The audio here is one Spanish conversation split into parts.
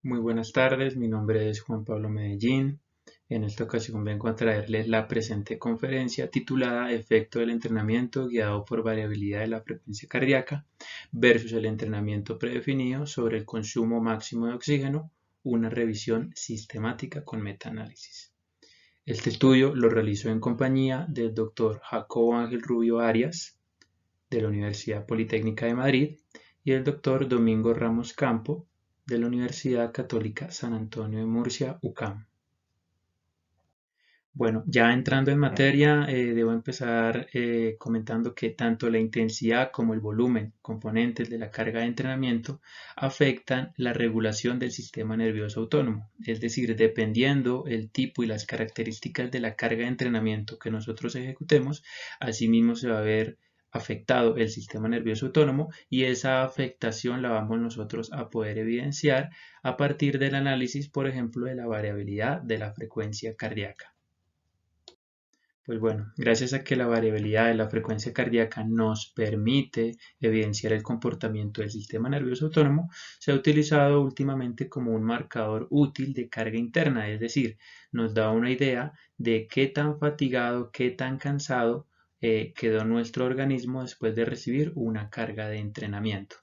Muy buenas tardes, mi nombre es Juan Pablo Medellín. En esta ocasión vengo a traerles la presente conferencia titulada Efecto del entrenamiento guiado por variabilidad de la frecuencia cardíaca versus el entrenamiento predefinido sobre el consumo máximo de oxígeno, una revisión sistemática con metaanálisis. Este estudio lo realizó en compañía del Dr. Jacobo Ángel Rubio Arias, de la Universidad Politécnica de Madrid, y el Dr. Domingo Ramos Campo, de la Universidad Católica San Antonio de Murcia, UCAM. Bueno, ya entrando en materia, debo empezar comentando que tanto la intensidad como el volumen, componentes de la carga de entrenamiento, afectan la regulación del sistema nervioso autónomo. Es decir, dependiendo el tipo y las características de la carga de entrenamiento que nosotros ejecutemos, asimismo se va a ver afectado el sistema nervioso autónomo, y esa afectación la vamos nosotros a poder evidenciar a partir del análisis, por ejemplo, de la variabilidad de la frecuencia cardíaca. Pues bueno, gracias a que la variabilidad de la frecuencia cardíaca nos permite evidenciar el comportamiento del sistema nervioso autónomo, se ha utilizado últimamente como un marcador útil de carga interna, es decir, nos da una idea de qué tan fatigado, qué tan cansado quedó nuestro organismo después de recibir una carga de entrenamiento.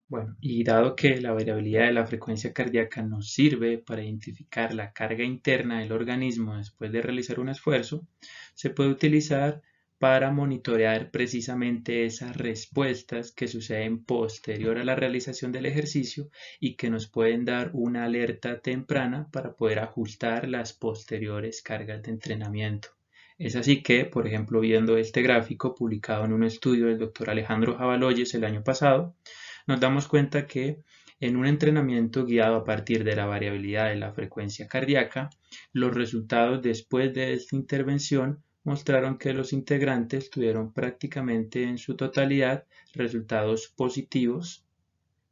Bueno, y dado que la variabilidad de la frecuencia cardíaca nos sirve para identificar la carga interna del organismo después de realizar un esfuerzo, se puede utilizar para monitorear precisamente esas respuestas que suceden posterior a la realización del ejercicio y que nos pueden dar una alerta temprana para poder ajustar las posteriores cargas de entrenamiento. Es así que, por ejemplo, viendo este gráfico publicado en un estudio del doctor Alejandro Jabaloyes el año pasado, nos damos cuenta que en un entrenamiento guiado a partir de la variabilidad de la frecuencia cardíaca, los resultados después de esta intervención mostraron que los integrantes tuvieron prácticamente en su totalidad resultados positivos,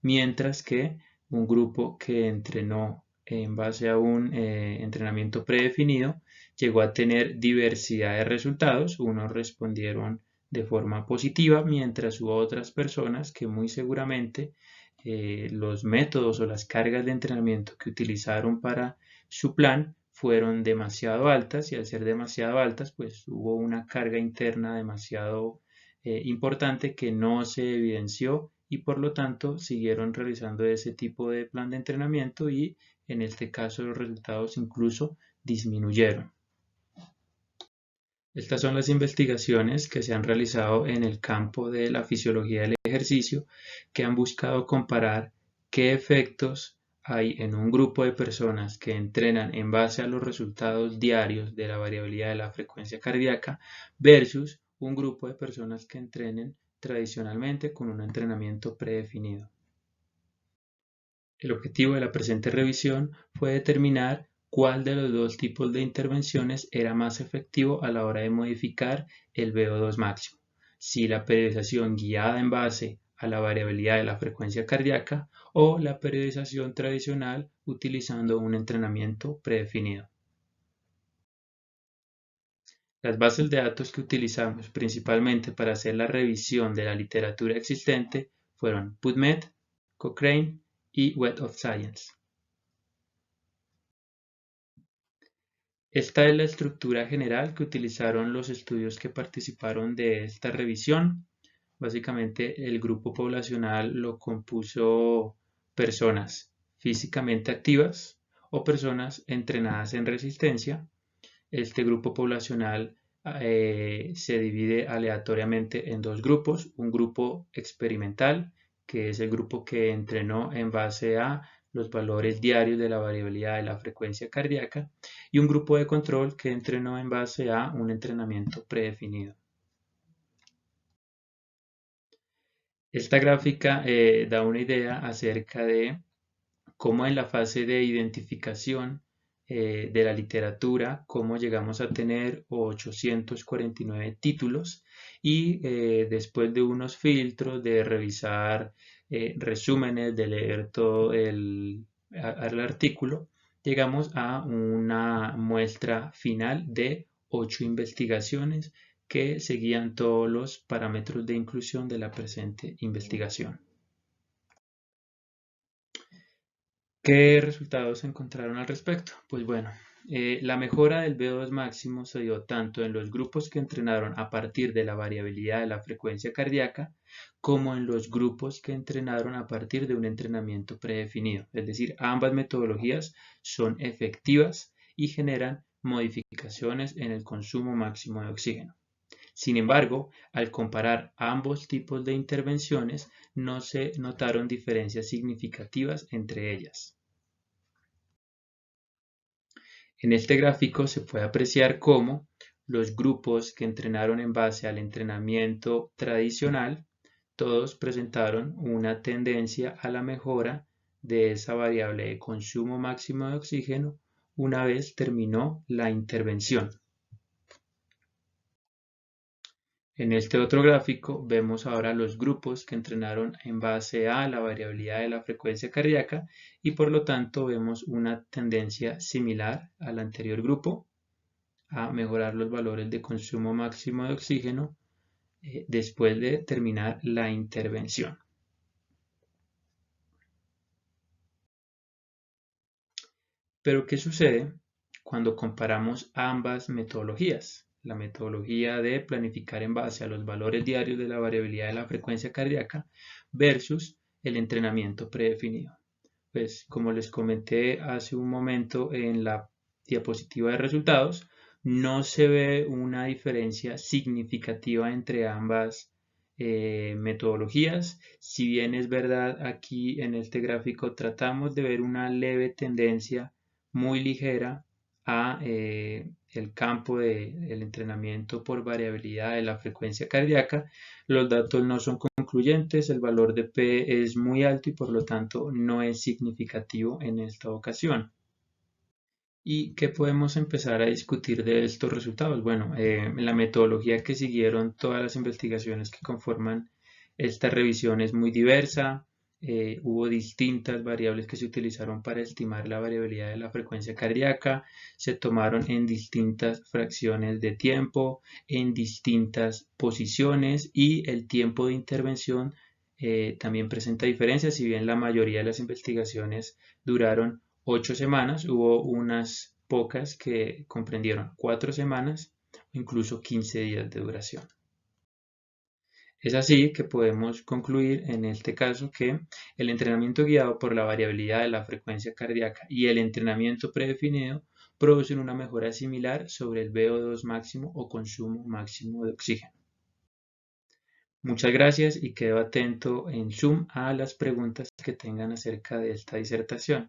mientras que un grupo que entrenó en base a un entrenamiento predefinido llegó a tener diversidad de resultados. Unos respondieron de forma positiva, mientras hubo otras personas que muy seguramente los métodos o las cargas de entrenamiento que utilizaron para su plan fueron demasiado altas, y al ser demasiado altas pues hubo una carga interna demasiado importante que no se evidenció, y por lo tanto siguieron realizando ese tipo de plan de entrenamiento y en este caso los resultados incluso disminuyeron. Estas son las investigaciones que se han realizado en el campo de la fisiología del ejercicio, que han buscado comparar qué efectos hay en un grupo de personas que entrenan en base a los resultados diarios de la variabilidad de la frecuencia cardíaca versus un grupo de personas que entrenen tradicionalmente con un entrenamiento predefinido. El objetivo de la presente revisión fue determinar cuál de los dos tipos de intervenciones era más efectivo a la hora de modificar el VO2 máximo, si la periodización guiada en base a la variabilidad de la frecuencia cardíaca o la periodización tradicional utilizando un entrenamiento predefinido. Las bases de datos que utilizamos principalmente para hacer la revisión de la literatura existente fueron PubMed, Cochrane y Web of Science. Esta es la estructura general que utilizaron los estudios que participaron de esta revisión. Básicamente, el grupo poblacional lo compuso personas físicamente activas o personas entrenadas en resistencia. Este grupo poblacional se divide aleatoriamente en dos grupos: un grupo experimental, que es el grupo que entrenó en base a los valores diarios de la variabilidad de la frecuencia cardíaca, y un grupo de control que entrenó en base a un entrenamiento predefinido. Esta gráfica da una idea acerca de cómo en la fase de identificación de la literatura, cómo llegamos a tener 849 títulos, y después de unos filtros, de revisar resúmenes, de leer todo el artículo, llegamos a una muestra final de 8 investigaciones que seguían todos los parámetros de inclusión de la presente investigación. ¿Qué resultados se encontraron al respecto? Pues bueno, la mejora del VO2 máximo se dio tanto en los grupos que entrenaron a partir de la variabilidad de la frecuencia cardíaca, como en los grupos que entrenaron a partir de un entrenamiento predefinido. Es decir, ambas metodologías son efectivas y generan modificaciones en el consumo máximo de oxígeno. Sin embargo, al comparar ambos tipos de intervenciones, no se notaron diferencias significativas entre ellas. En este gráfico se puede apreciar cómo los grupos que entrenaron en base al entrenamiento tradicional, todos presentaron una tendencia a la mejora de esa variable de consumo máximo de oxígeno una vez terminó la intervención. En este otro gráfico vemos ahora los grupos que entrenaron en base a la variabilidad de la frecuencia cardíaca y por lo tanto vemos una tendencia similar al anterior grupo a mejorar los valores de consumo máximo de oxígeno después de terminar la intervención. Pero ¿qué sucede cuando comparamos ambas metodologías? La metodología de planificar en base a los valores diarios de la variabilidad de la frecuencia cardíaca versus el entrenamiento predefinido. Pues como les comenté hace un momento en la diapositiva de resultados, no se ve una diferencia significativa entre ambas metodologías. Si bien es verdad, aquí en este gráfico tratamos de ver una leve tendencia muy ligera a el campo del entrenamiento por variabilidad de la frecuencia cardíaca. Los datos no son concluyentes, el valor de P es muy alto y por lo tanto no es significativo en esta ocasión. ¿Y qué podemos empezar a discutir de estos resultados? Bueno, la metodología que siguieron todas las investigaciones que conforman esta revisión es muy diversa. Hubo distintas variables que se utilizaron para estimar la variabilidad de la frecuencia cardíaca. Se tomaron en distintas fracciones de tiempo, en distintas posiciones y el tiempo de intervención también presenta diferencias. Si bien la mayoría de las investigaciones duraron 8 semanas, hubo unas pocas que comprendieron 4 semanas o incluso 15 días de duración. Es así que podemos concluir en este caso que el entrenamiento guiado por la variabilidad de la frecuencia cardíaca y el entrenamiento predefinido producen una mejora similar sobre el VO2 máximo o consumo máximo de oxígeno. Muchas gracias y quedo atento en Zoom a las preguntas que tengan acerca de esta disertación.